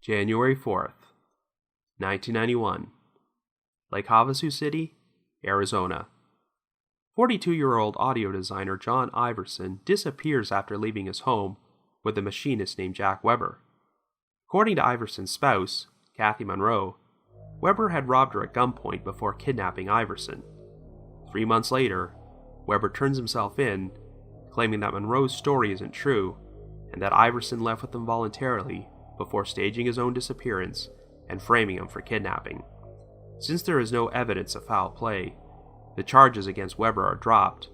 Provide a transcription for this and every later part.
January 4th, 1991. Lake Havasu City, Arizona. 42-year-old audio designer John Iverson disappears after leaving his home with a machinist named Jack Weber. According to Iverson's spouse, Kathy Munro, Weber had robbed her at gunpoint before kidnapping Iverson. 3 months later, Weber turns himself in, claiming that Munro's story isn't true and that Iverson left with them voluntarily before staging his own disappearance and framing him for kidnapping. Since there is no evidence of foul play, the charges against Weber are dropped,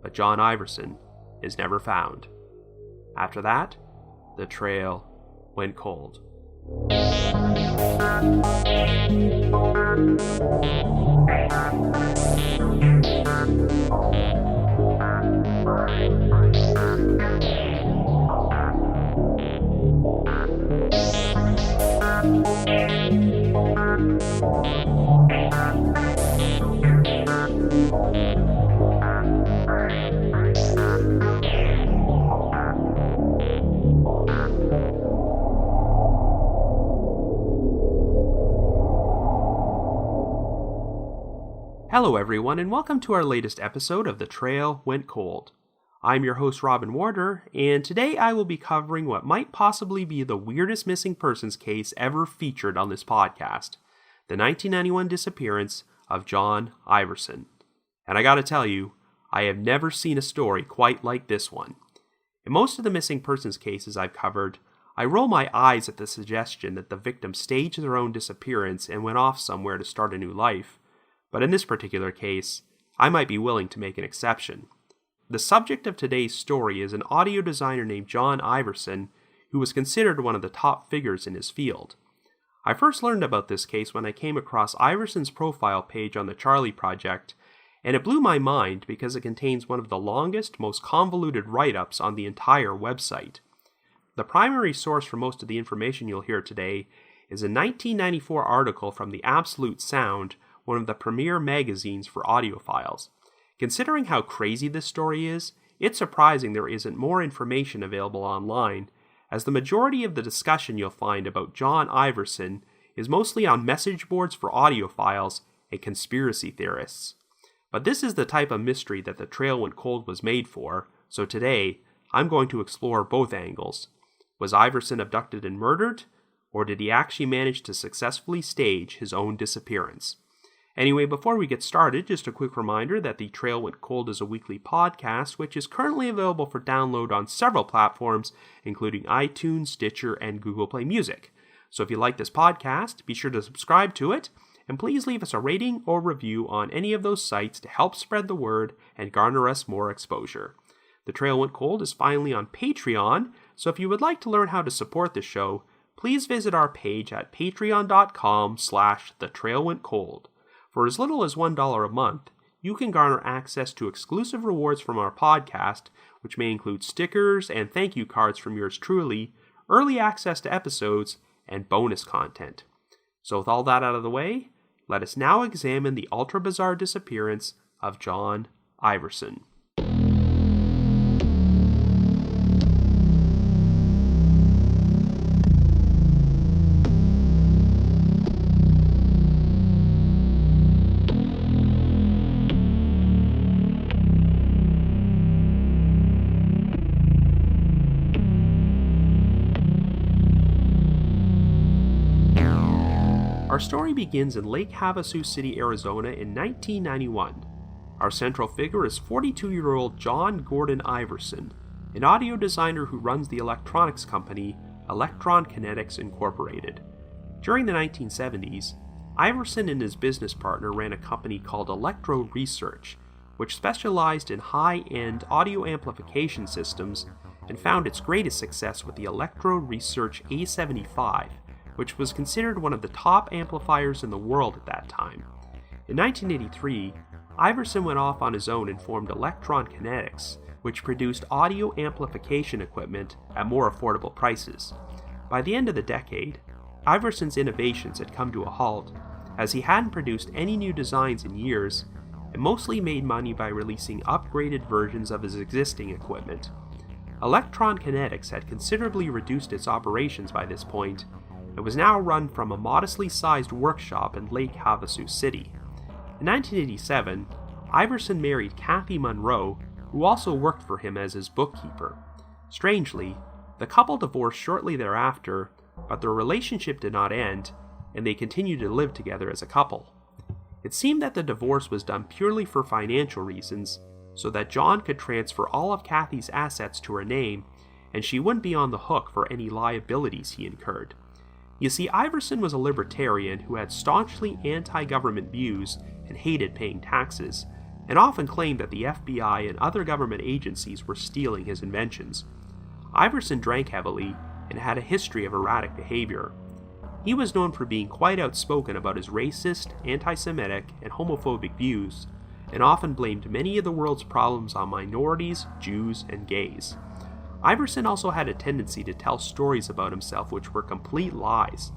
but John Iverson is never found. After that, the trail went cold. Hello everyone, and welcome to our latest episode of The Trail Went Cold. I'm your host Robin Warder, and today I will be covering what might possibly be the weirdest missing persons case ever featured on this podcast, the 1991 disappearance of John Iverson. And I gotta tell you, I have never seen a story quite like this one. In most of the missing persons cases I've covered, I roll my eyes at the suggestion that the victim staged their own disappearance and went off somewhere to start a new life. But in this particular case, I might be willing to make an exception. The subject of today's story is an audio designer named John Iverson, who was considered one of the top figures in his field. I first learned about this case when I came across Iverson's profile page on the Charlie Project, and it blew my mind because it contains one of the longest, most convoluted write-ups on the entire website. The primary source for most of the information you'll hear today is a 1994 article from The Absolute Sound, one of the premier magazines for audiophiles. Considering how crazy this story is, it's surprising there isn't more information available online, as the majority of the discussion you'll find about John Iverson is mostly on message boards for audiophiles and conspiracy theorists. But this is the type of mystery that The Trail Went Cold was made for, so today I'm going to explore both angles. Was Iverson abducted and murdered, or did he actually manage to successfully stage his own disappearance? Anyway, before we get started, just a quick reminder that The Trail Went Cold is a weekly podcast, which is currently available for download on several platforms, including iTunes, Stitcher, and Google Play Music. So if you like this podcast, be sure to subscribe to it, and please leave us a rating or review on any of those sites to help spread the word and garner us more exposure. The Trail Went Cold is finally on Patreon, so if you would like to learn how to support the show, please visit our page at patreon.com/thetrailwentcold. For as little as $1 a month, you can garner access to exclusive rewards from our podcast, which may include stickers and thank you cards from yours truly, early access to episodes, and bonus content. So with all that out of the way, let us now examine the ultra-bizarre disappearance of John Iverson. Our story begins in Lake Havasu City, Arizona in 1991. Our central figure is 42-year-old John Gordon Iverson, an audio designer who runs the electronics company Electron Kinetics Incorporated. During the 1970s, Iverson and his business partner ran a company called Electro Research, which specialized in high-end audio amplification systems and found its greatest success with the Electro Research A75, which was considered one of the top amplifiers in the world at that time. In 1983, Iverson went off on his own and formed Electron Kinetics, which produced audio amplification equipment at more affordable prices. By the end of the decade, Iverson's innovations had come to a halt, as he hadn't produced any new designs in years, and mostly made money by releasing upgraded versions of his existing equipment. Electron Kinetics had considerably reduced its operations by this point, and was now run from a modestly sized workshop in Lake Havasu City. In 1987, Iverson married Kathy Munro, who also worked for him as his bookkeeper. Strangely, the couple divorced shortly thereafter, but their relationship did not end, and they continued to live together as a couple. It seemed that the divorce was done purely for financial reasons, so that John could transfer all of Kathy's assets to her name, and she wouldn't be on the hook for any liabilities he incurred. You see, Iverson was a libertarian who had staunchly anti-government views and hated paying taxes, and often claimed that the FBI and other government agencies were stealing his inventions. Iverson drank heavily and had a history of erratic behavior. He was known for being quite outspoken about his racist, anti-Semitic, and homophobic views, and often blamed many of the world's problems on minorities, Jews, and gays. Iverson also had a tendency to tell stories about himself which were complete lies.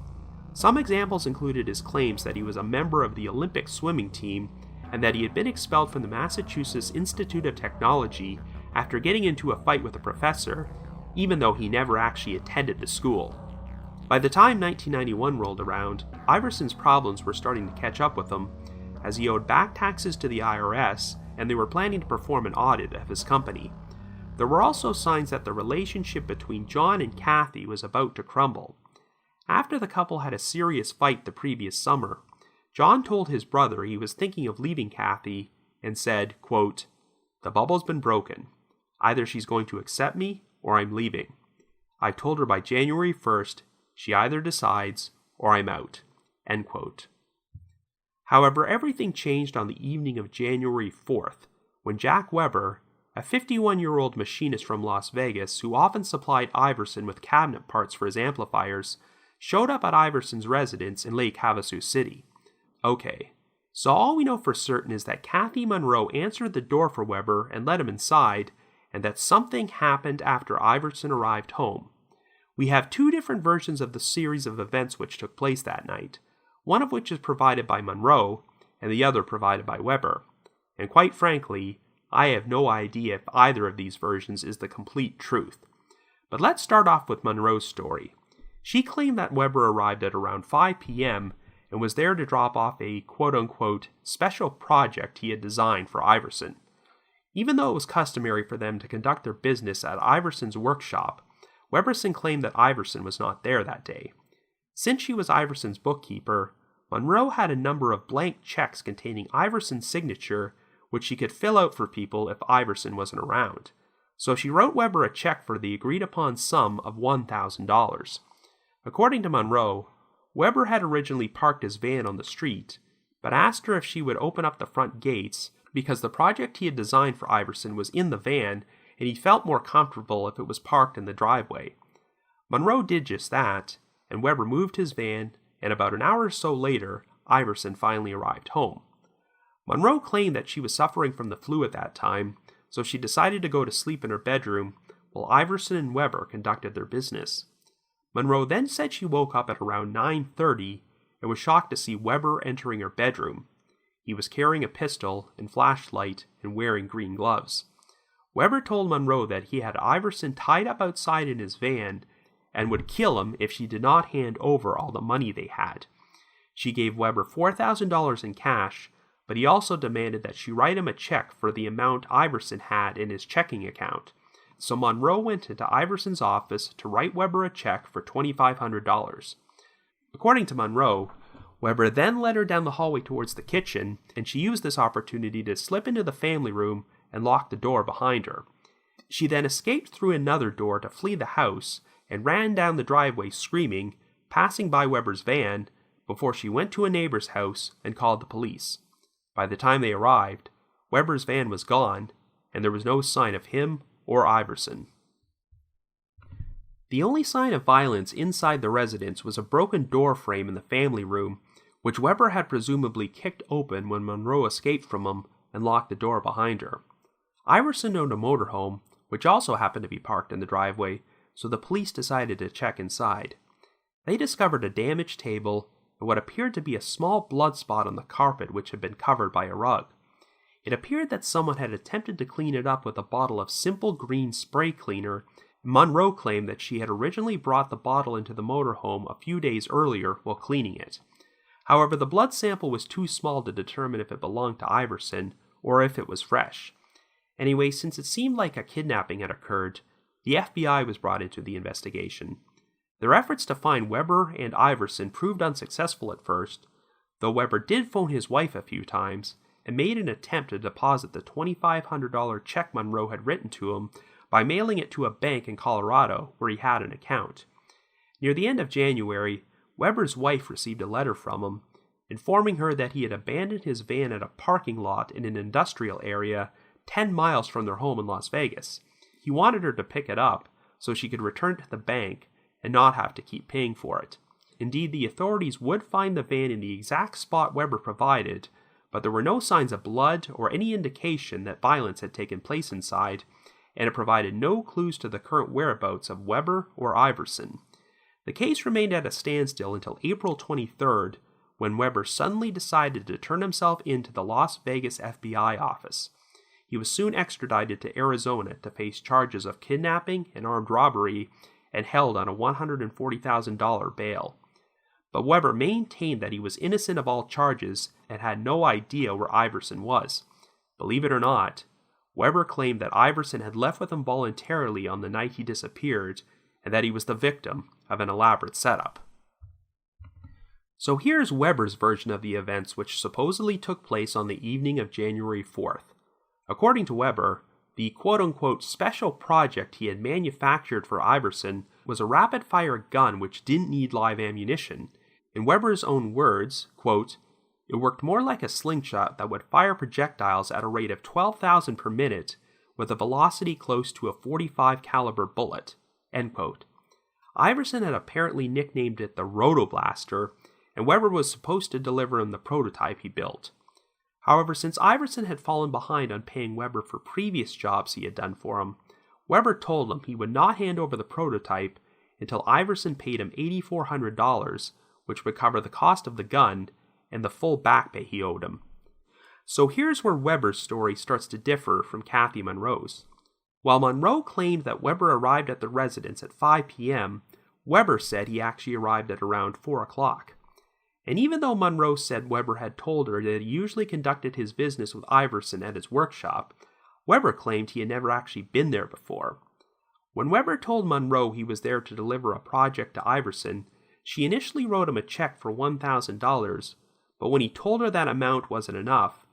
Some examples included his claims that he was a member of the Olympic swimming team and that he had been expelled from the Massachusetts Institute of Technology after getting into a fight with a professor, even though he never actually attended the school. By the time 1991 rolled around, Iverson's problems were starting to catch up with him, as he owed back taxes to the IRS and they were planning to perform an audit of his company. There were also signs that the relationship between John and Kathy was about to crumble. After the couple had a serious fight the previous summer, John told his brother he was thinking of leaving Kathy and said, quote, "The bubble's been broken. Either she's going to accept me or I'm leaving. I told her by January 1st, she either decides or I'm out." End quote. However, everything changed on the evening of January 4th, when Jack Weber, a 51-year-old machinist from Las Vegas who often supplied Iverson with cabinet parts for his amplifiers, showed up at Iverson's residence in Lake Havasu City. Okay, so all we know for certain is that Kathy Munro answered the door for Weber and let him inside, and that something happened after Iverson arrived home. We have two different versions of the series of events which took place that night, one of which is provided by Munro, and the other provided by Weber. And quite frankly, I have no idea if either of these versions is the complete truth. But let's start off with Munro's story. She claimed that Weber arrived at around 5 p.m. and was there to drop off a quote-unquote special project he had designed for Iverson. Even though it was customary for them to conduct their business at Iverson's workshop, Weberson claimed that Iverson was not there that day. Since she was Iverson's bookkeeper, Munro had a number of blank checks containing Iverson's signature, which she could fill out for people if Iverson wasn't around. So she wrote Weber a check for the agreed-upon sum of $1,000. According to Munro, Weber had originally parked his van on the street, but asked her if she would open up the front gates because the project he had designed for Iverson was in the van and he felt more comfortable if it was parked in the driveway. Munro did just that, and Weber moved his van, and about an hour or so later, Iverson finally arrived home. Munro claimed that she was suffering from the flu at that time, so she decided to go to sleep in her bedroom while Iverson and Weber conducted their business. Munro then said she woke up at around 9:30 and was shocked to see Weber entering her bedroom. He was carrying a pistol and flashlight and wearing green gloves. Weber told Munro that he had Iverson tied up outside in his van and would kill him if she did not hand over all the money they had. She gave Weber $4,000 in cash, but he also demanded that she write him a check for the amount Iverson had in his checking account. So Munro went into Iverson's office to write Weber a check for $2,500. According to Munro, Weber then led her down the hallway towards the kitchen, and she used this opportunity to slip into the family room and lock the door behind her. She then escaped through another door to flee the house and ran down the driveway screaming, passing by Weber's van, before she went to a neighbor's house and called the police. By the time they arrived, Weber's van was gone, and there was no sign of him or Iverson. The only sign of violence inside the residence was a broken door frame in the family room, which Weber had presumably kicked open when Munro escaped from him and locked the door behind her. Iverson owned a motorhome, which also happened to be parked in the driveway, so the police decided to check inside. They discovered a damaged table and what appeared to be a small blood spot on the carpet which had been covered by a rug. It appeared that someone had attempted to clean it up with a bottle of simple green spray cleaner Munro claimed that she had originally brought the bottle into the motorhome a few days earlier while cleaning it. However, the blood sample was too small to determine if it belonged to Iverson or if it was fresh. Anyway, since it seemed like a kidnapping had occurred, the FBI was brought into the investigation. Their efforts to find Weber and Iverson proved unsuccessful at first, though Weber did phone his wife a few times and made an attempt to deposit the $2,500 check Munro had written to him by mailing it to a bank in Colorado where he had an account. Near the end of January, Weber's wife received a letter from him, informing her that he had abandoned his van at a parking lot in an industrial area 10 miles from their home in Las Vegas. He wanted her to pick it up so she could return to the bank and not have to keep paying for it. Indeed, the authorities would find the van in the exact spot Weber provided, but there were no signs of blood or any indication that violence had taken place inside, and it provided no clues to the current whereabouts of Weber or Iverson. The case remained at a standstill until April 23rd, when Weber suddenly decided to turn himself in to the Las Vegas FBI office. He was soon extradited to Arizona to face charges of kidnapping and armed robbery and held on a $140,000 bail. But Weber maintained that he was innocent of all charges and had no idea where Iverson was. Believe it or not, Weber claimed that Iverson had left with him voluntarily on the night he disappeared and that he was the victim of an elaborate setup. So here's Weber's version of the events which supposedly took place on the evening of January 4th. According to Weber, the quote-unquote special project he had manufactured for Iverson was a rapid-fire gun which didn't need live ammunition. In Weber's own words, quote, "It worked more like a slingshot that would fire projectiles at a rate of 12,000 per minute with a velocity close to a .45 caliber bullet." End quote. Iverson had apparently nicknamed it the Rotoblaster, and Weber was supposed to deliver him the prototype he built. However, since Iverson had fallen behind on paying Weber for previous jobs he had done for him, Weber told him he would not hand over the prototype until Iverson paid him $8,400, which would cover the cost of the gun and the full back pay he owed him. So here's where Weber's story starts to differ from Kathy Munro's. While Munro claimed that Weber arrived at the residence at 5 p.m., Weber said he actually arrived at around 4 o'clock. And even though Munro said Weber had told her that he usually conducted his business with Iverson at his workshop, Weber claimed he had never actually been there before. When Weber told Munro he was there to deliver a project to Iverson, she initially wrote him a check for $1,000, but when he told her that amount wasn't enough,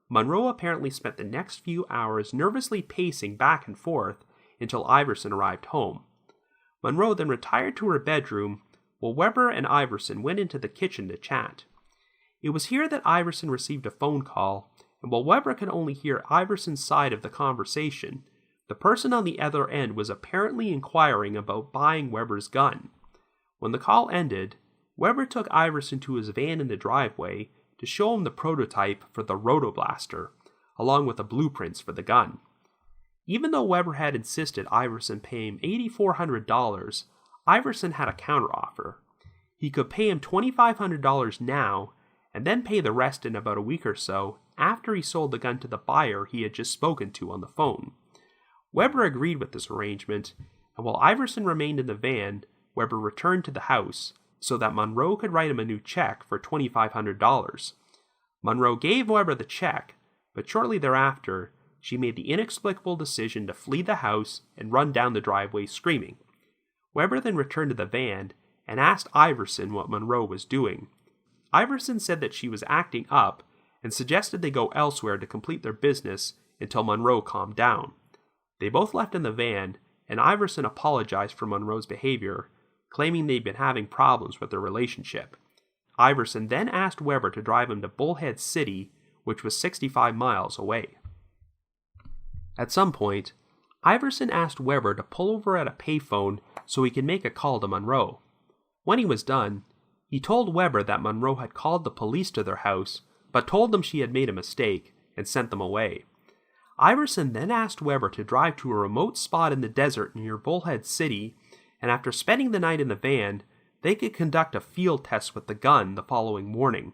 Munro apparently spent the next few hours nervously pacing back and forth until Iverson arrived home. Munro then retired to her bedroom while Weber and Iverson went into the kitchen to chat. It was here that Iverson received a phone call, and while Weber could only hear Iverson's side of the conversation, the person on the other end was apparently inquiring about buying Weber's gun. When the call ended, Weber took Iverson to his van in the driveway to show him the prototype for the Rotoblaster, along with the blueprints for the gun. Even though Weber had insisted Iverson pay him $8,400, Iverson had a counteroffer. He could pay him $2,500 now, and then pay the rest in about a week or so after he sold the gun to the buyer he had just spoken to on the phone. Weber agreed with this arrangement, and while Iverson remained in the van, Weber returned to the house so that Munro could write him a new check for $2,500. Munro gave Weber the check, but shortly thereafter, she made the inexplicable decision to flee the house and run down the driveway screaming. Weber then returned to the van and asked Iverson what Munro was doing. Iverson said that she was acting up and suggested they go elsewhere to complete their business until Munro calmed down. They both left in the van, and Iverson apologized for Munro's behavior, claiming they'd been having problems with their relationship. Iverson then asked Weber to drive him to Bullhead City, which was 65 miles away. At some point, Iverson asked Weber to pull over at a payphone so he could make a call to Munro. When he was done, he told Weber that Munro had called the police to their house, but told them she had made a mistake and sent them away. Iverson then asked Weber to drive to a remote spot in the desert near Bullhead City, and after spending the night in the van, they could conduct a field test with the gun the following morning.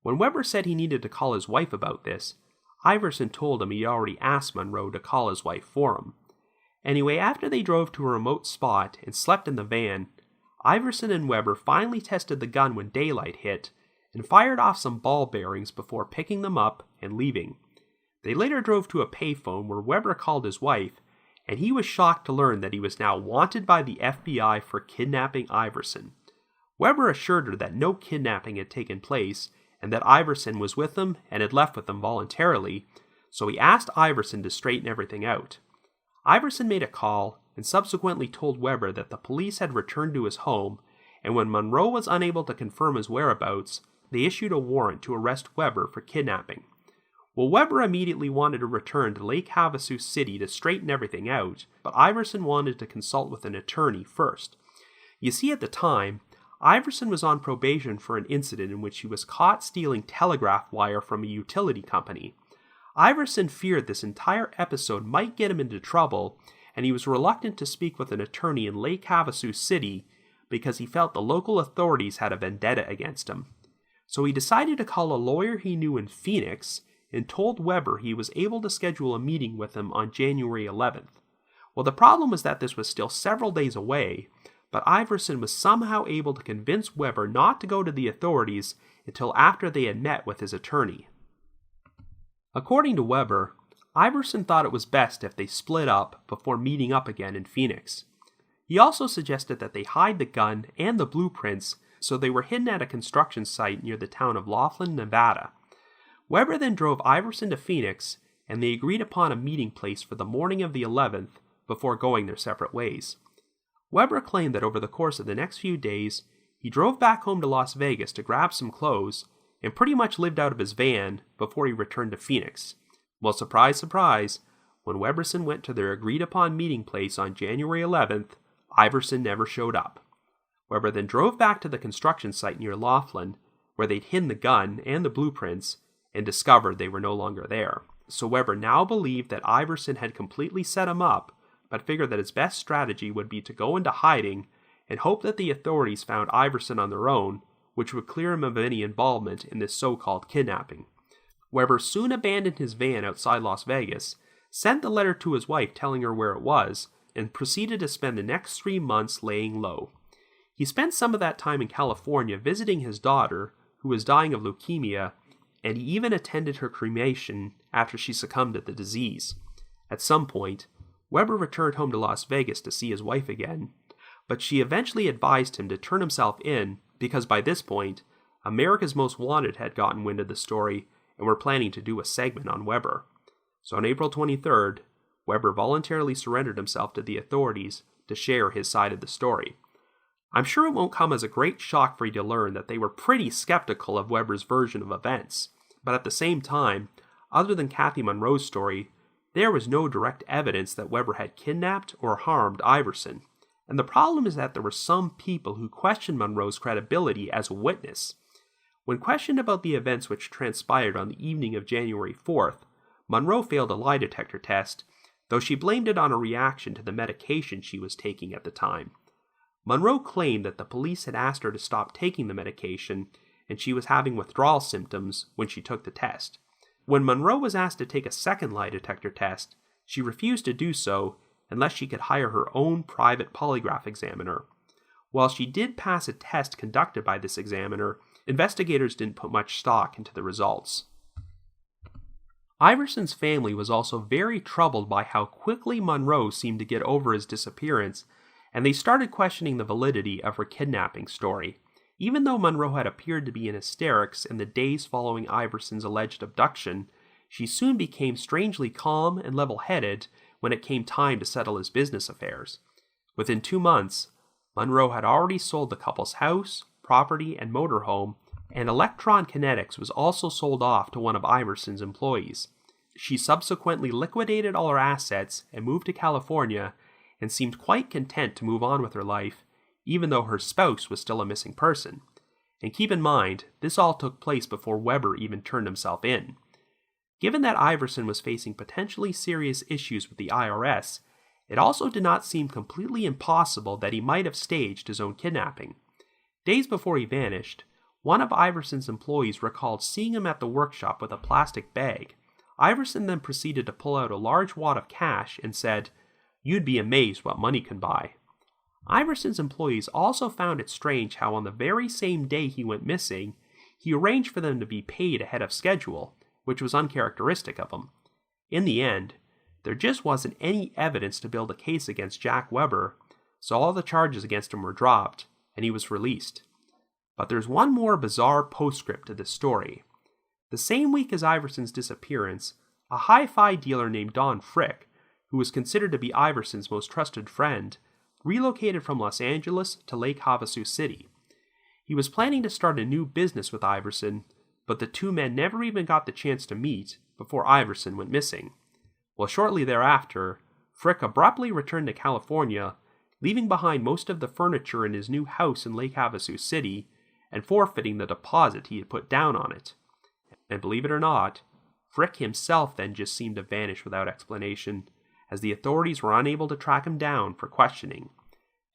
When Weber said he needed to call his wife about this, Iverson told him he already asked Munro to call his wife for him. Anyway, after they drove to a remote spot and slept in the van, Iverson and Weber finally tested the gun when daylight hit and fired off some ball bearings before picking them up and leaving. They later drove to a payphone where Weber called his wife, and he was shocked to learn that he was now wanted by the FBI for kidnapping Iverson. Weber assured her that no kidnapping had taken place and that Iverson was with them and had left with them voluntarily, so he asked Iverson to straighten everything out. Iverson made a call and subsequently told Weber that the police had returned to his home, and when Munro was unable to confirm his whereabouts, they issued a warrant to arrest Weber for kidnapping. Well, Weber immediately wanted to return to Lake Havasu City to straighten everything out, but Iverson wanted to consult with an attorney first. You see, at the time, Iverson was on probation for an incident in which he was caught stealing telegraph wire from a utility company. Iverson feared this entire episode might get him into trouble, and he was reluctant to speak with an attorney in Lake Havasu City because he felt the local authorities had a vendetta against him. So he decided to call a lawyer he knew in Phoenix and told Weber he was able to schedule a meeting with him on January 11th. Well, the problem was that this was still several days away, but Iverson was somehow able to convince Weber not to go to the authorities until after they had met with his attorney. According to Weber, Iverson thought it was best if they split up before meeting up again in Phoenix. He also suggested that they hide the gun and the blueprints so they were hidden at a construction site near the town of Laughlin, Nevada. Weber then drove Iverson to Phoenix, and they agreed upon a meeting place for the morning of the 11th before going their separate ways. Weber claimed that over the course of the next few days, he drove back home to Las Vegas to grab some clothes and pretty much lived out of his van before he returned to Phoenix. Well, surprise, surprise, when Weberson went to their agreed-upon meeting place on January 11th, Iverson never showed up. Weber then drove back to the construction site near Laughlin, where they'd hidden the gun and the blueprints, and discovered they were no longer there. So Weber now believed that Iverson had completely set him up, but figured that his best strategy would be to go into hiding and hope that the authorities found Iverson on their own, which would clear him of any involvement in this so-called kidnapping. Weber soon abandoned his van outside Las Vegas, sent the letter to his wife telling her where it was, and proceeded to spend the next 3 months laying low. He spent some of that time in California visiting his daughter, who was dying of leukemia, and he even attended her cremation after she succumbed to the disease. At some point, Weber returned home to Las Vegas to see his wife again, but she eventually advised him to turn himself in because by this point, America's Most Wanted had gotten wind of the story and were planning to do a segment on Weber. So on April 23rd, Weber voluntarily surrendered himself to the authorities to share his side of the story. I'm sure it won't come as a great shock for you to learn that they were pretty skeptical of Weber's version of events, but at the same time, other than Kathy Munro's story, there was no direct evidence that Weber had kidnapped or harmed Iverson. And the problem is that there were some people who questioned Munro's credibility as a witness. When questioned about the events which transpired on the evening of January 4th, Munro failed a lie detector test, though she blamed it on a reaction to the medication she was taking at the time. Munro claimed that the police had asked her to stop taking the medication, and she was having withdrawal symptoms when she took the test. When Munro was asked to take a second lie detector test, she refused to do so unless she could hire her own private polygraph examiner. While she did pass a test conducted by this examiner, investigators didn't put much stock into the results. Iverson's family was also very troubled by how quickly Munro seemed to get over his disappearance, and they started questioning the validity of her kidnapping story. Even though Munro had appeared to be in hysterics in the days following Iverson's alleged abduction, she soon became strangely calm and level-headed when it came time to settle his business affairs. Within 2 months, Munro had already sold the couple's house, property, and motorhome, and Electron Kinetics was also sold off to one of Iverson's employees. She subsequently liquidated all her assets and moved to California, and seemed quite content to move on with her life, even though her spouse was still a missing person. And keep in mind, this all took place before Weber even turned himself in. Given that Iverson was facing potentially serious issues with the IRS, it also did not seem completely impossible that he might have staged his own kidnapping. Days before he vanished, one of Iverson's employees recalled seeing him at the workshop with a plastic bag. Iverson then proceeded to pull out a large wad of cash and said, You'd be amazed what money can buy. Iverson's employees also found it strange how on the very same day he went missing, he arranged for them to be paid ahead of schedule, which was uncharacteristic of him. In the end, there just wasn't any evidence to build a case against Jack Weber, so all the charges against him were dropped, and he was released. But there's one more bizarre postscript to this story. The same week as Iverson's disappearance, a hi-fi dealer named Don Frick, who was considered to be Iverson's most trusted friend, relocated from Los Angeles to Lake Havasu City. He was planning to start a new business with Iverson, but the two men never even got the chance to meet before Iverson went missing. Well, shortly thereafter, Frick abruptly returned to California, leaving behind most of the furniture in his new house in Lake Havasu City and forfeiting the deposit he had put down on it. And believe it or not, Frick himself then just seemed to vanish without explanation, as the authorities were unable to track him down for questioning.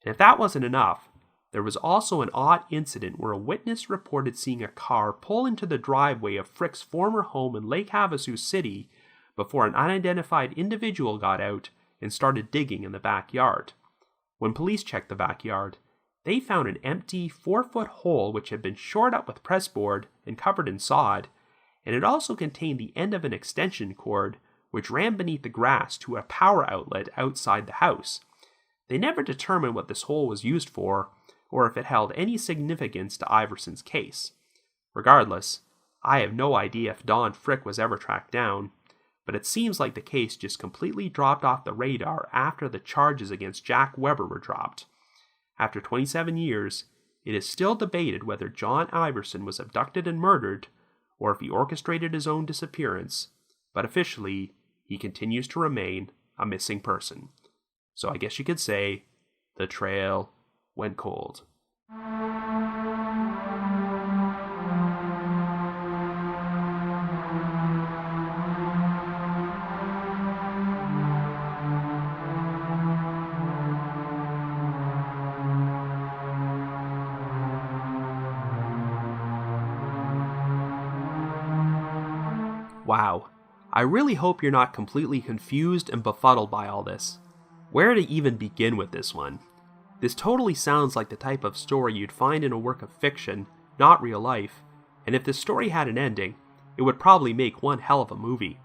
And if that wasn't enough, there was also an odd incident where a witness reported seeing a car pull into the driveway of Frick's former home in Lake Havasu City before an unidentified individual got out and started digging in the backyard. When police checked the backyard, they found an empty 4-foot hole which had been shored up with pressboard and covered in sod, and it also contained the end of an extension cord which ran beneath the grass to a power outlet outside the house. They never determined what this hole was used for, or if it held any significance to Iverson's case. Regardless, I have no idea if Don Frick was ever tracked down, but it seems like the case just completely dropped off the radar after the charges against Jack Weber were dropped. After 27 years, it is still debated whether John Iverson was abducted and murdered, or if he orchestrated his own disappearance, but officially, he continues to remain a missing person. So I guess you could say, the trail went cold. Wow, I really hope you're not completely confused and befuddled by all this. Where to even begin with this one? This totally sounds like the type of story you'd find in a work of fiction, not real life, and if this story had an ending, it would probably make one hell of a movie.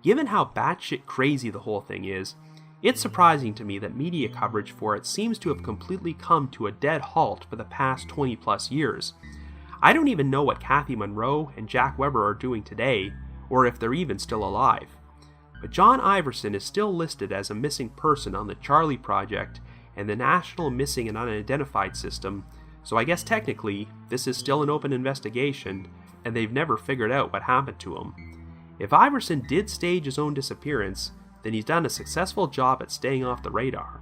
Given how batshit crazy the whole thing is, it's surprising to me that media coverage for it seems to have completely come to a dead halt for the past 20 plus years. I don't even know what Kathy Munro and Jack Weber are doing today, or if they're even still alive. But John Iverson is still listed as a missing person on the Charlie Project and the National Missing and Unidentified System, so I guess technically this is still an open investigation, and they've never figured out what happened to him. If Iverson did stage his own disappearance, then he's done a successful job at staying off the radar.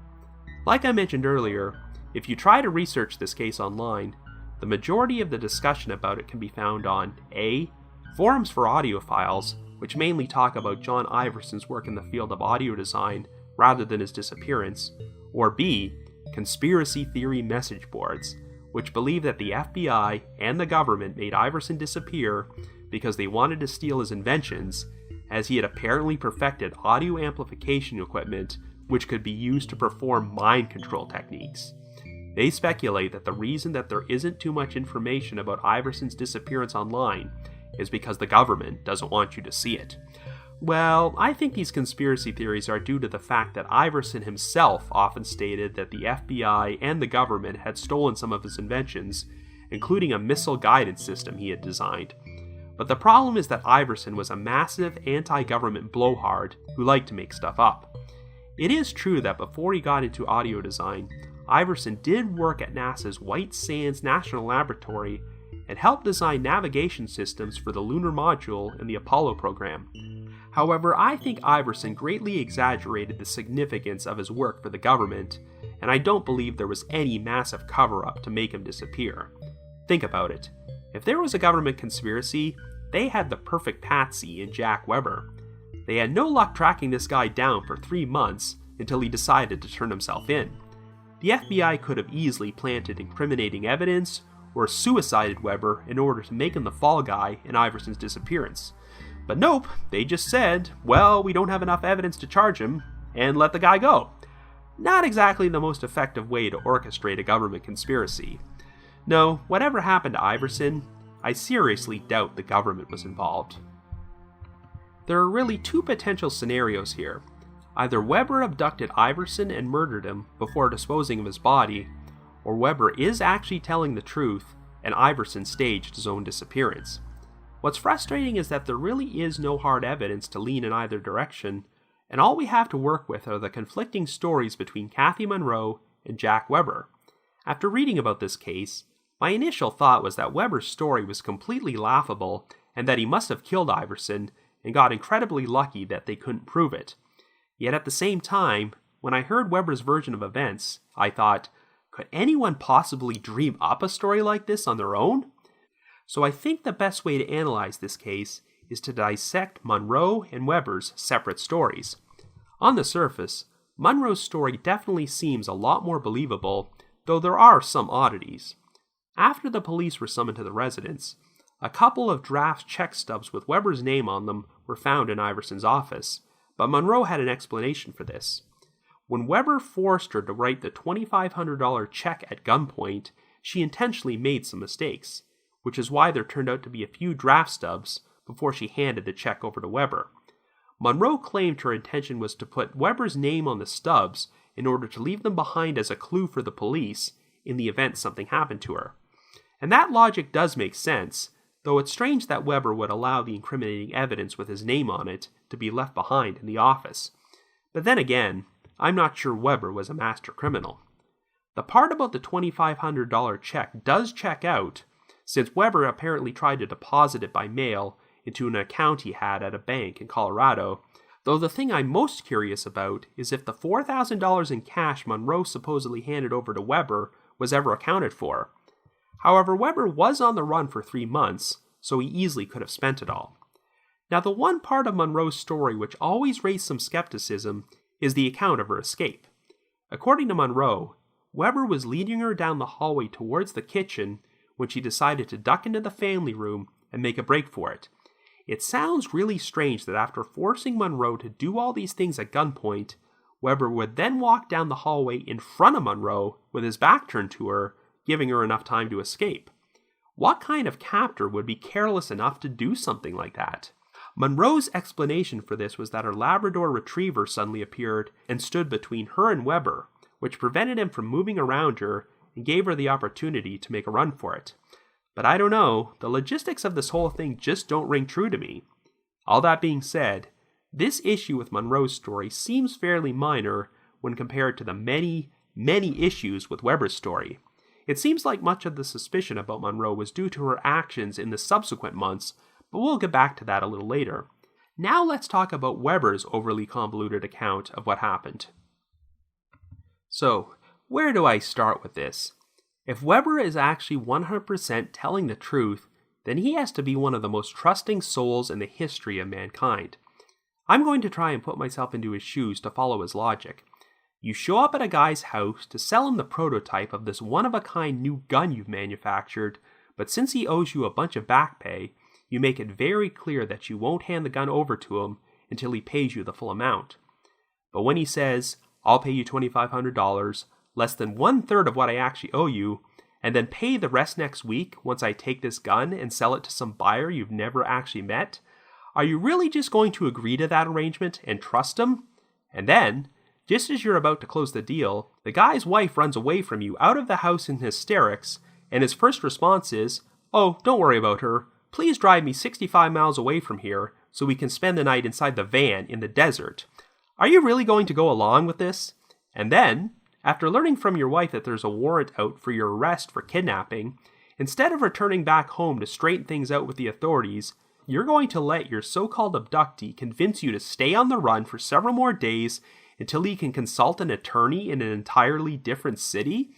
Like I mentioned earlier, if you try to research this case online, the majority of the discussion about it can be found on A. forums for audiophiles, which mainly talk about John Iverson's work in the field of audio design rather than his disappearance, or B. conspiracy theory message boards, which believe that the FBI and the government made Iverson disappear because they wanted to steal his inventions, as he had apparently perfected audio amplification equipment which could be used to perform mind control techniques. They speculate that the reason that there isn't too much information about Iverson's disappearance online is because the government doesn't want you to see it. Well, I think these conspiracy theories are due to the fact that Iverson himself often stated that the FBI and the government had stolen some of his inventions, including a missile guidance system he had designed. But the problem is that Iverson was a massive anti-government blowhard who liked to make stuff up. It is true that before he got into audio design, Iverson did work at NASA's White Sands National Laboratory and helped design navigation systems for the lunar module in the Apollo program. However, I think Iverson greatly exaggerated the significance of his work for the government, and I don't believe there was any massive cover-up to make him disappear. Think about it. If there was a government conspiracy, they had the perfect patsy in Jack Weber. They had no luck tracking this guy down for 3 months until he decided to turn himself in. The FBI could have easily planted incriminating evidence or suicided Weber in order to make him the fall guy in Iverson's disappearance. But nope, they just said, well, we don't have enough evidence to charge him, and let the guy go. Not exactly the most effective way to orchestrate a government conspiracy. No, whatever happened to Iverson, I seriously doubt the government was involved. There are really two potential scenarios here. Either Weber abducted Iverson and murdered him before disposing of his body, or Weber is actually telling the truth and Iverson staged his own disappearance. What's frustrating is that there really is no hard evidence to lean in either direction, and all we have to work with are the conflicting stories between Kathy Munro and Jack Weber. After reading about this case, my initial thought was that Weber's story was completely laughable and that he must have killed Iverson and got incredibly lucky that they couldn't prove it. Yet at the same time, when I heard Weber's version of events, I thought, could anyone possibly dream up a story like this on their own? So I think the best way to analyze this case is to dissect Munro and Weber's separate stories. On the surface, Munro's story definitely seems a lot more believable, though there are some oddities. After the police were summoned to the residence, a couple of draft check stubs with Weber's name on them were found in Iverson's office, but Munro had an explanation for this. When Weber forced her to write the $2,500 check at gunpoint, she intentionally made some mistakes, which is why there turned out to be a few draft stubs before she handed the check over to Weber. Munro claimed her intention was to put Weber's name on the stubs in order to leave them behind as a clue for the police in the event something happened to her. And that logic does make sense, though it's strange that Weber would allow the incriminating evidence with his name on it to be left behind in the office. But then again, I'm not sure Weber was a master criminal. The part about the $2,500 check does check out, since Weber apparently tried to deposit it by mail into an account he had at a bank in Colorado, though the thing I'm most curious about is if the $4,000 in cash Munro supposedly handed over to Weber was ever accounted for. However, Weber was on the run for 3 months, so he easily could have spent it all. Now, the one part of Munro's story which always raised some skepticism is the account of her escape. According to Munro, Weber was leading her down the hallway towards the kitchen when she decided to duck into the family room and make a break for it. It sounds really strange that after forcing Munro to do all these things at gunpoint, Weber would then walk down the hallway in front of Munro with his back turned to her, giving her enough time to escape. What kind of captor would be careless enough to do something like that? Munro's explanation for this was that her Labrador retriever suddenly appeared and stood between her and Weber, which prevented him from moving around her and gave her the opportunity to make a run for it. But I don't know, the logistics of this whole thing just don't ring true to me. All that being said, this issue with Munro's story seems fairly minor when compared to the many issues with Weber's story. It seems like much of the suspicion about Munro was due to her actions in the subsequent months, but we'll get back to that a little later. Now let's talk about Weber's overly convoluted account of what happened. So, where do I start with this? If Weber is actually 100% telling the truth, then he has to be one of the most trusting souls in the history of mankind. I'm going to try and put myself into his shoes to follow his logic. You show up at a guy's house to sell him the prototype of this one-of-a-kind new gun you've manufactured, but since he owes you a bunch of back pay, you make it very clear that you won't hand the gun over to him until he pays you the full amount. But when he says, I'll pay you $2,500, less than 1/3 of what I actually owe you, and then pay the rest next week once I take this gun and sell it to some buyer you've never actually met, are you really just going to agree to that arrangement and trust him? And then, just as you're about to close the deal, the guy's wife runs away from you out of the house in hysterics, and his first response is, oh, don't worry about her. Please drive me 65 miles away from here so we can spend the night inside the van in the desert. Are you really going to go along with this? And then, after learning from your wife that there's a warrant out for your arrest for kidnapping, instead of returning back home to straighten things out with the authorities, you're going to let your so-called abductee convince you to stay on the run for several more days until he can consult an attorney in an entirely different city?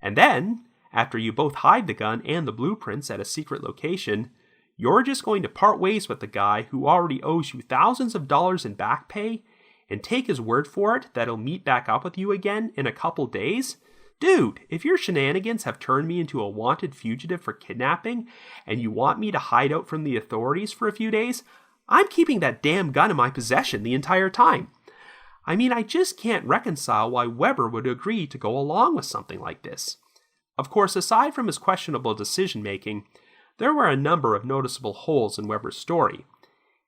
And then, after you both hide the gun and the blueprints at a secret location, you're just going to part ways with the guy who already owes you thousands of dollars in back pay and take his word for it that he'll meet back up with you again in a couple days? Dude, if your shenanigans have turned me into a wanted fugitive for kidnapping and you want me to hide out from the authorities for a few days, I'm keeping that damn gun in my possession the entire time. I mean, I just can't reconcile why Weber would agree to go along with something like this. Of course, aside from his questionable decision-making, there were a number of noticeable holes in Weber's story.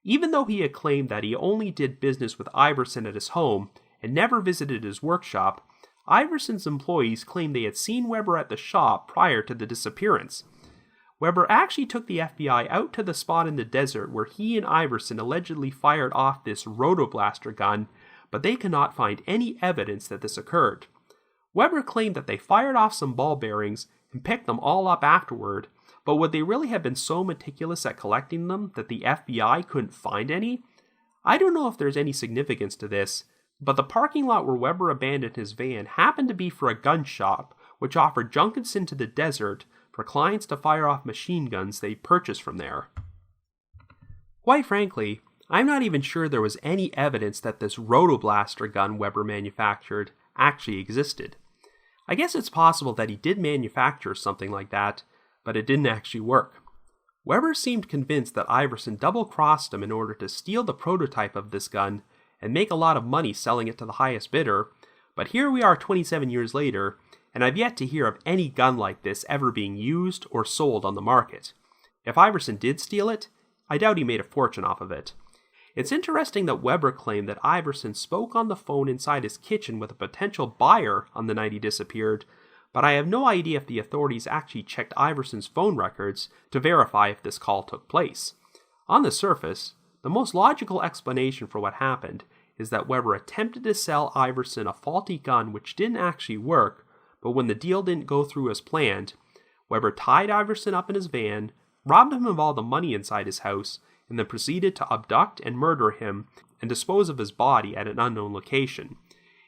Even though he had claimed that he only did business with Iverson at his home and never visited his workshop, Iverson's employees claimed they had seen Weber at the shop prior to the disappearance. Weber actually took the FBI out to the spot in the desert where he and Iverson allegedly fired off this rotoblaster gun, but they could not find any evidence that this occurred. Weber claimed that they fired off some ball bearings and picked them all up afterward, but would they really have been so meticulous at collecting them that the FBI couldn't find any? I don't know if there's any significance to this, but the parking lot where Weber abandoned his van happened to be for a gun shop, which offered junkets into the desert for clients to fire off machine guns they purchased from there. Quite frankly, I'm not even sure there was any evidence that this rotoblaster gun Weber manufactured actually existed. I guess it's possible that he did manufacture something like that, but it didn't actually work. Weber seemed convinced that Iverson double-crossed him in order to steal the prototype of this gun and make a lot of money selling it to the highest bidder, but here we are 27 years later, and I've yet to hear of any gun like this ever being used or sold on the market. If Iverson did steal it, I doubt he made a fortune off of it. It's interesting that Weber claimed that Iverson spoke on the phone inside his kitchen with a potential buyer on the night he disappeared, but I have no idea if the authorities actually checked Iverson's phone records to verify if this call took place. On the surface, the most logical explanation for what happened is that Weber attempted to sell Iverson a faulty gun which didn't actually work, but when the deal didn't go through as planned, Weber tied Iverson up in his van, robbed him of all the money inside his house, and then proceeded to abduct and murder him and dispose of his body at an unknown location.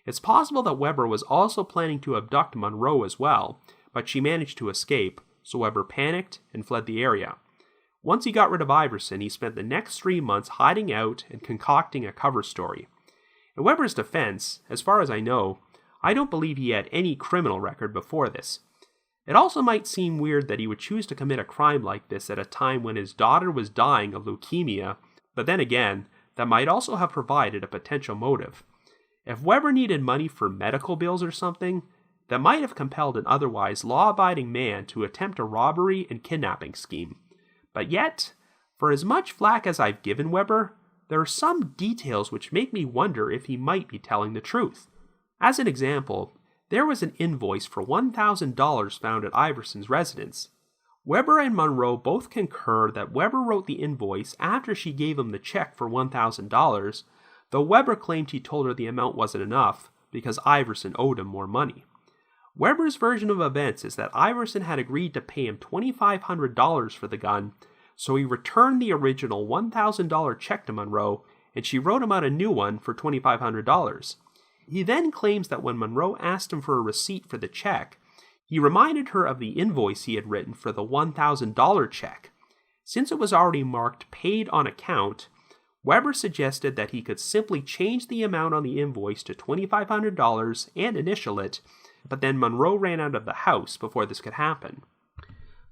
It's possible that Weber was also planning to abduct Munro as well, but she managed to escape, so Weber panicked and fled the area. Once he got rid of Iverson, he spent the next 3 months hiding out and concocting a cover story. In Weber's defense, as far as I know, I don't believe he had any criminal record before this. It also might seem weird that he would choose to commit a crime like this at a time when his daughter was dying of leukemia, but then again, that might also have provided a potential motive. If Weber needed money for medical bills or something, that might have compelled an otherwise law-abiding man to attempt a robbery and kidnapping scheme. But yet, for as much flack as I've given Weber, there are some details which make me wonder if he might be telling the truth. As an example, there was an invoice for $1,000 found at Iverson's residence. Weber and Munro both concur that Weber wrote the invoice after she gave him the check for $1,000, though Weber claimed he told her the amount wasn't enough because Iverson owed him more money. Weber's version of events is that Iverson had agreed to pay him $2,500 for the gun, so he returned the original $1,000 check to Munro, and she wrote him out a new one for $2,500. He then claims that when Munro asked him for a receipt for the check, he reminded her of the invoice he had written for the $1,000 check. Since it was already marked paid on account, Weber suggested that he could simply change the amount on the invoice to $2,500 and initial it, but then Munro ran out of the house before this could happen.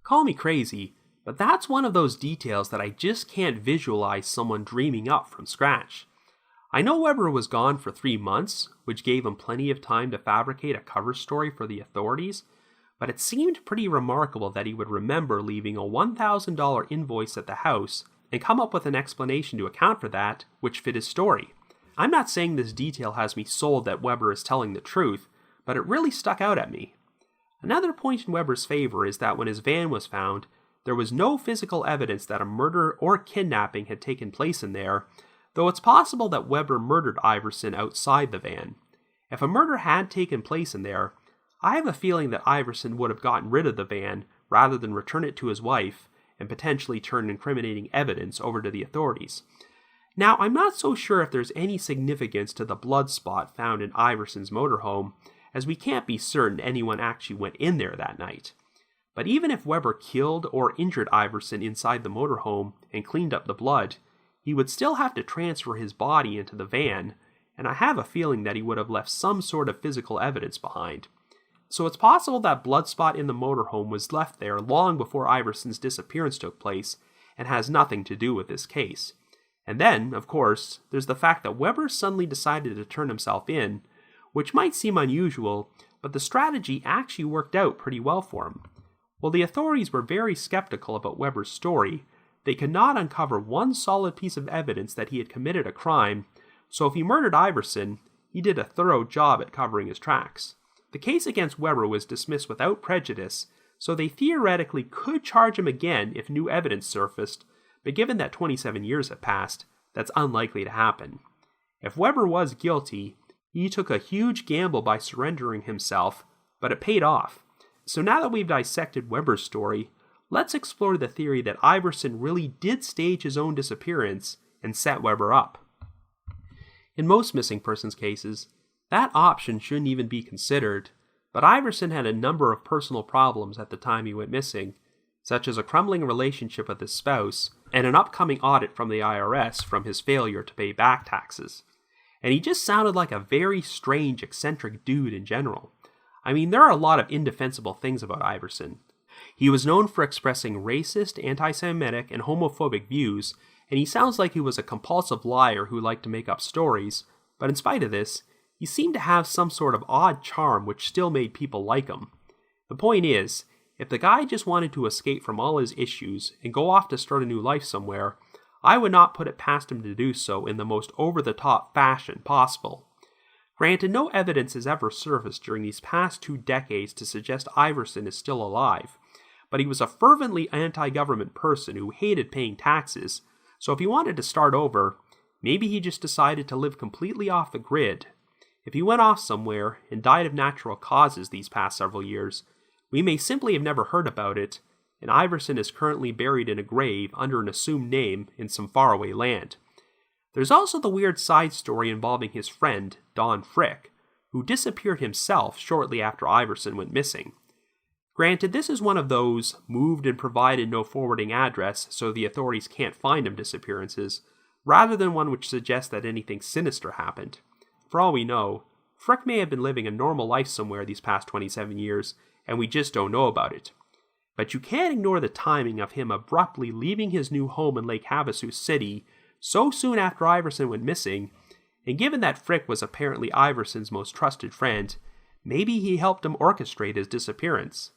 Call me crazy, but that's one of those details that I just can't visualize someone dreaming up from scratch. I know Weber was gone for 3 months, which gave him plenty of time to fabricate a cover story for the authorities, but it seemed pretty remarkable that he would remember leaving a $1,000 invoice at the house and come up with an explanation to account for that, which fit his story. I'm not saying this detail has me sold that Weber is telling the truth, but it really stuck out at me. Another point in Weber's favor is that when his van was found, there was no physical evidence that a murder or kidnapping had taken place in there, though it's possible that Weber murdered Iverson outside the van. If a murder had taken place in there, I have a feeling that Iverson would have gotten rid of the van rather than return it to his wife and potentially turn incriminating evidence over to the authorities. Now, I'm not so sure if there's any significance to the blood spot found in Iverson's motorhome, as we can't be certain anyone actually went in there that night. But even if Weber killed or injured Iverson inside the motorhome and cleaned up the blood, he would still have to transfer his body into the van, and I have a feeling that he would have left some sort of physical evidence behind. So it's possible that blood spot in the motorhome was left there long before Iverson's disappearance took place and has nothing to do with this case. And then, of course, there's the fact that Weber suddenly decided to turn himself in, which might seem unusual, but the strategy actually worked out pretty well for him. While the authorities were very skeptical about Weber's story, they could not uncover one solid piece of evidence that he had committed a crime, so if he murdered Iverson, he did a thorough job at covering his tracks. The case against Weber was dismissed without prejudice, so they theoretically could charge him again if new evidence surfaced, but given that 27 years have passed, that's unlikely to happen. If Weber was guilty, he took a huge gamble by surrendering himself, but it paid off. So now that we've dissected Weber's story, let's explore the theory that Iverson really did stage his own disappearance and set Weber up. In most missing persons cases, that option shouldn't even be considered, but Iverson had a number of personal problems at the time he went missing, such as a crumbling relationship with his spouse and an upcoming audit from the IRS from his failure to pay back taxes. And he just sounded like a very strange, eccentric dude in general. I mean, there are a lot of indefensible things about Iverson. He was known for expressing racist, anti-Semitic, and homophobic views, and he sounds like he was a compulsive liar who liked to make up stories, but in spite of this, he seemed to have some sort of odd charm which still made people like him. The point is, if the guy just wanted to escape from all his issues and go off to start a new life somewhere, I would not put it past him to do so in the most over-the-top fashion possible. Granted, no evidence has ever surfaced during these past 2 decades to suggest Iverson is still alive, but he was a fervently anti-government person who hated paying taxes, so if he wanted to start over, maybe he just decided to live completely off the grid. If he went off somewhere and died of natural causes these past several years, we may simply have never heard about it, and Iverson is currently buried in a grave under an assumed name in some faraway land. There's also the weird side story involving his friend, Don Frick, who disappeared himself shortly after Iverson went missing. Granted, this is one of those moved and provided no forwarding address so the authorities can't find him disappearances, rather than one which suggests that anything sinister happened. For all we know, Frick may have been living a normal life somewhere these past 27 years, and we just don't know about it. But you can't ignore the timing of him abruptly leaving his new home in Lake Havasu City so soon after Iverson went missing, and given that Frick was apparently Iverson's most trusted friend, maybe he helped him orchestrate his disappearance.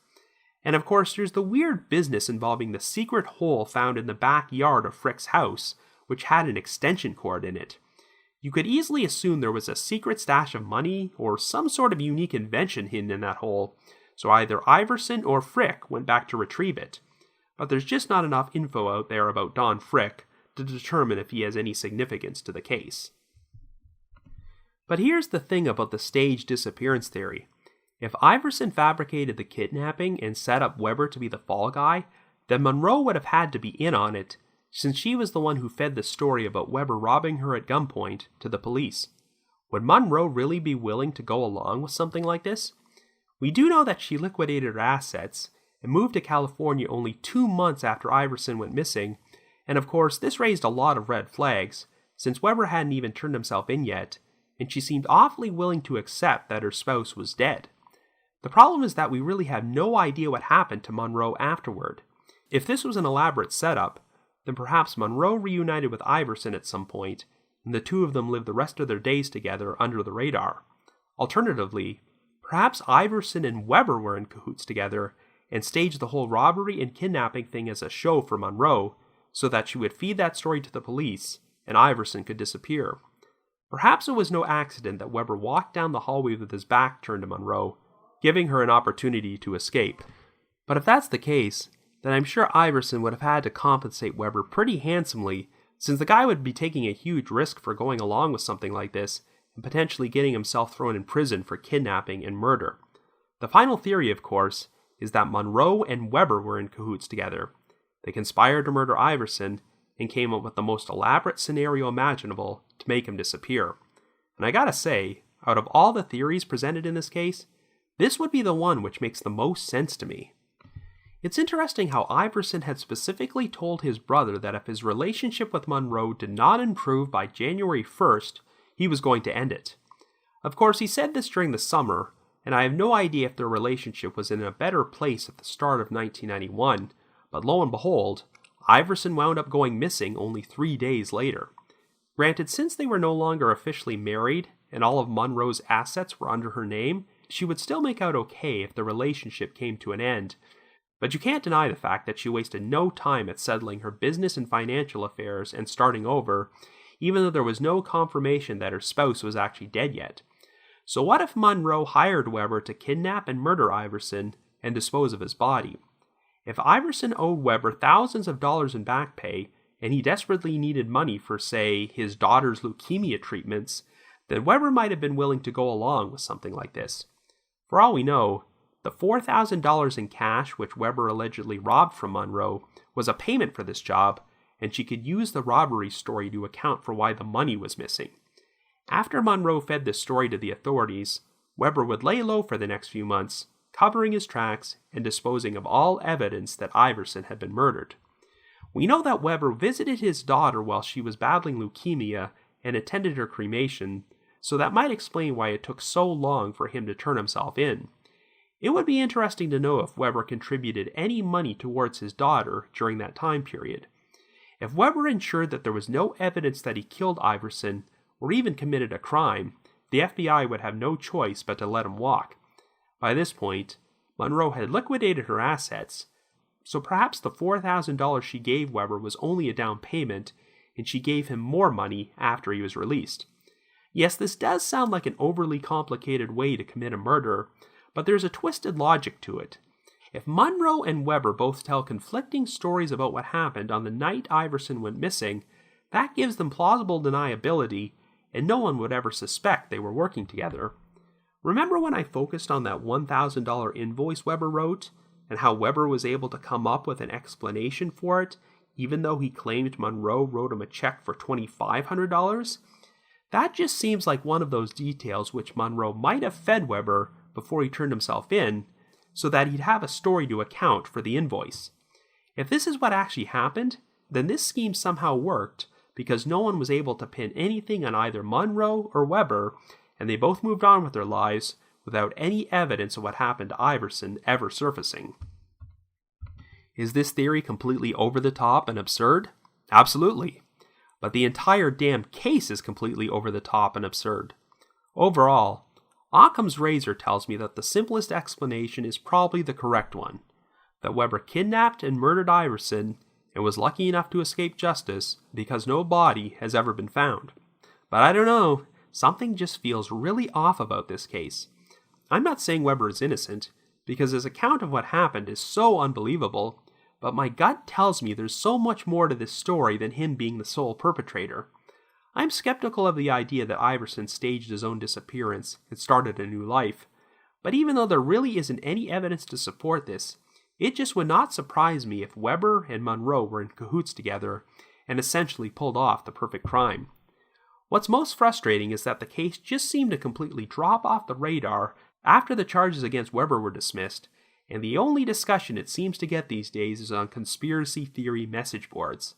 And of course, there's the weird business involving the secret hole found in the backyard of Frick's house, which had an extension cord in it. You could easily assume there was a secret stash of money or some sort of unique invention hidden in that hole, so either Iverson or Frick went back to retrieve it. But there's just not enough info out there about Don Frick to determine if he has any significance to the case. But here's the thing about the staged disappearance theory. If Iverson fabricated the kidnapping and set up Weber to be the fall guy, then Munro would have had to be in on it, since she was the one who fed the story about Weber robbing her at gunpoint to the police. Would Munro really be willing to go along with something like this? We do know that she liquidated her assets and moved to California only 2 months after Iverson went missing, and of course this raised a lot of red flags, since Weber hadn't even turned himself in yet, and she seemed awfully willing to accept that her spouse was dead. The problem is that we really have no idea what happened to Munro afterward. If this was an elaborate setup, then perhaps Munro reunited with Iverson at some point, and the two of them lived the rest of their days together under the radar. Alternatively, perhaps Iverson and Weber were in cahoots together and staged the whole robbery and kidnapping thing as a show for Munro, so that she would feed that story to the police and Iverson could disappear. Perhaps it was no accident that Weber walked down the hallway with his back turned to Munro, giving her an opportunity to escape. But if that's the case, then I'm sure Iverson would have had to compensate Weber pretty handsomely, since the guy would be taking a huge risk for going along with something like this and potentially getting himself thrown in prison for kidnapping and murder. The final theory, of course, is that Munro and Weber were in cahoots together. They conspired to murder Iverson and came up with the most elaborate scenario imaginable to make him disappear. And I gotta say, out of all the theories presented in this case, this would be the one which makes the most sense to me. It's interesting how Iverson had specifically told his brother that if his relationship with Munro did not improve by January 1st, he was going to end it. Of course, he said this during the summer, and I have no idea if their relationship was in a better place at the start of 1991, but lo and behold, Iverson wound up going missing only 3 days later. Granted, since they were no longer officially married and all of Munro's assets were under her name, she would still make out okay if the relationship came to an end. But you can't deny the fact that she wasted no time at settling her business and financial affairs and starting over, even though there was no confirmation that her spouse was actually dead yet. So what if Munro hired Weber to kidnap and murder Iverson and dispose of his body? If Iverson owed Weber thousands of dollars in back pay, and he desperately needed money for, say, his daughter's leukemia treatments, then Weber might have been willing to go along with something like this. For all we know, the $4,000 in cash which Weber allegedly robbed from Munro was a payment for this job, and she could use the robbery story to account for why the money was missing. After Munro fed this story to the authorities, Weber would lay low for the next few months, covering his tracks and disposing of all evidence that Iverson had been murdered. We know that Weber visited his daughter while she was battling leukemia and attended her cremation, so that might explain why it took so long for him to turn himself in. It would be interesting to know if Weber contributed any money towards his daughter during that time period. If Weber ensured that there was no evidence that he killed Iverson or even committed a crime, the FBI would have no choice but to let him walk. By this point, Munro had liquidated her assets, so perhaps the $4,000 she gave Weber was only a down payment, and she gave him more money after he was released. Yes, this does sound like an overly complicated way to commit a murder, but there's a twisted logic to it. If Munro and Weber both tell conflicting stories about what happened on the night Iverson went missing, that gives them plausible deniability, and no one would ever suspect they were working together. Remember when I focused on that $1,000 invoice Weber wrote, and how Weber was able to come up with an explanation for it, even though he claimed Munro wrote him a check for $2,500? That just seems like one of those details which Munro might have fed Weber before he turned himself in, so that he'd have a story to account for the invoice. If this is what actually happened, then this scheme somehow worked, because no one was able to pin anything on either Munro or Weber, and they both moved on with their lives without any evidence of what happened to Iverson ever surfacing. Is this theory completely over the top and absurd? Absolutely. But the entire damn case is completely over the top and absurd. Overall, Occam's razor tells me that the simplest explanation is probably the correct one, that Weber kidnapped and murdered Iverson and was lucky enough to escape justice because no body has ever been found. But I don't know, something just feels really off about this case. I'm not saying Weber is innocent, because his account of what happened is so unbelievable, but my gut tells me there's so much more to this story than him being the sole perpetrator. I'm skeptical of the idea that Iverson staged his own disappearance and started a new life, but even though there really isn't any evidence to support this, it just would not surprise me if Weber and Munro were in cahoots together and essentially pulled off the perfect crime. What's most frustrating is that the case just seemed to completely drop off the radar after the charges against Weber were dismissed, and the only discussion it seems to get these days is on conspiracy theory message boards.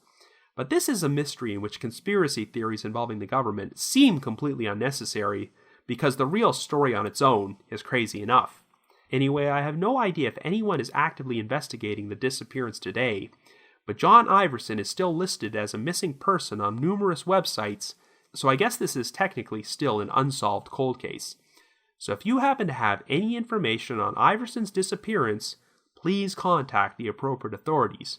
But this is a mystery in which conspiracy theories involving the government seem completely unnecessary, because the real story on its own is crazy enough. Anyway, I have no idea if anyone is actively investigating the disappearance today, but John Iverson is still listed as a missing person on numerous websites, so I guess this is technically still an unsolved cold case. So if you happen to have any information on Iverson's disappearance, please contact the appropriate authorities.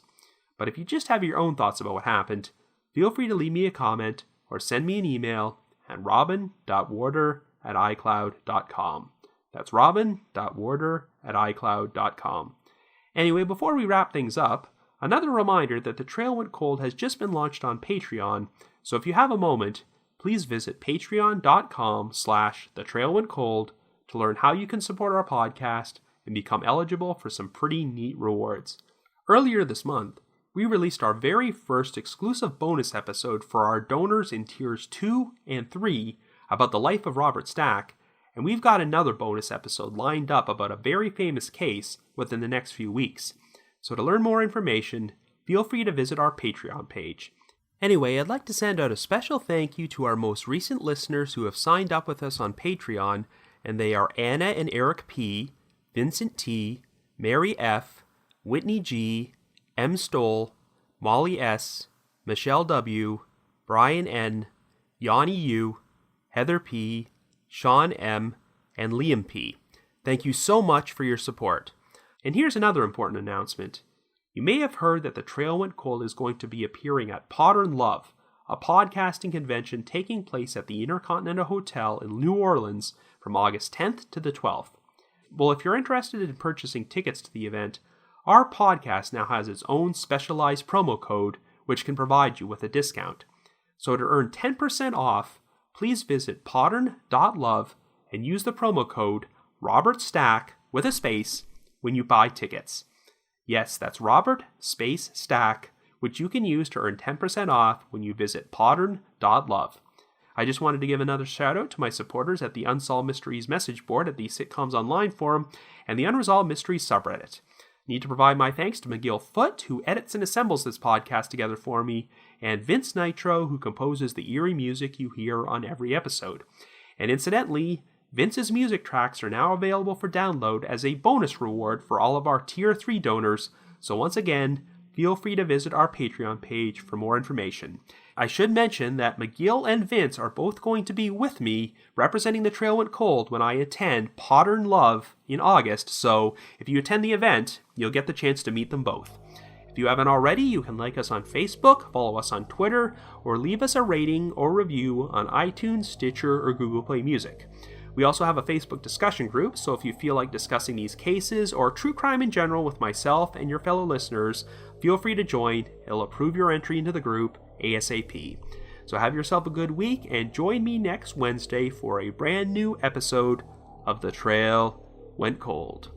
But if you just have your own thoughts about what happened, feel free to leave me a comment or send me an email at robin.warder@icloud.com. That's robin.warder@icloud.com. Anyway, before we wrap things up, another reminder that The Trail Went Cold has just been launched on Patreon, so if you have a moment, please visit patreon.com/thetrailwentcold to learn how you can support our podcast and become eligible for some pretty neat rewards. Earlier this month, we released our very first exclusive bonus episode for our donors in tiers 2 and 3 about the life of Robert Stack, and we've got another bonus episode lined up about a very famous case within the next few weeks. So to learn more information, feel free to visit our Patreon page. Anyway, I'd like to send out a special thank you to our most recent listeners who have signed up with us on Patreon, and they are Anna and Eric P., Vincent T., Mary F., Whitney G., M. Stoll, Molly S., Michelle W., Brian N., Yanni U., Heather P., Sean M., and Liam P. Thank you so much for your support. And here's another important announcement. You may have heard that the Trail Went Cold is going to be appearing at Modern Love, a podcasting convention taking place at the Intercontinental Hotel in New Orleans from August 10th to the 12th. Well, if you're interested in purchasing tickets to the event, our podcast now has its own specialized promo code which can provide you with a discount. So to earn 10% off, please visit podern.love and use the promo code RobertStack with a space when you buy tickets. Yes, that's Robert space Stack, which you can use to earn 10% off when you visit podern.love. I just wanted to give another shout out to my supporters at the Unsolved Mysteries message board at the Sitcoms Online forum and the Unresolved Mysteries subreddit. Need to provide my thanks to McGill Foote, who edits and assembles this podcast together for me, and Vince Nitro, who composes the eerie music you hear on every episode. And incidentally, Vince's music tracks are now available for download as a bonus reward for all of our Tier 3 donors, so once again, feel free to visit our Patreon page for more information. I should mention that McGill and Vince are both going to be with me representing the Trail Went Cold when I attend Modern Love in August, so if you attend the event, you'll get the chance to meet them both. If you haven't already, you can like us on Facebook, follow us on Twitter, or leave us a rating or review on iTunes, Stitcher, or Google Play Music. We also have a Facebook discussion group, so if you feel like discussing these cases or true crime in general with myself and your fellow listeners, feel free to join. It'll approve your entry into the group ASAP. So have yourself a good week and join me next Wednesday for a brand new episode of The Trail Went Cold.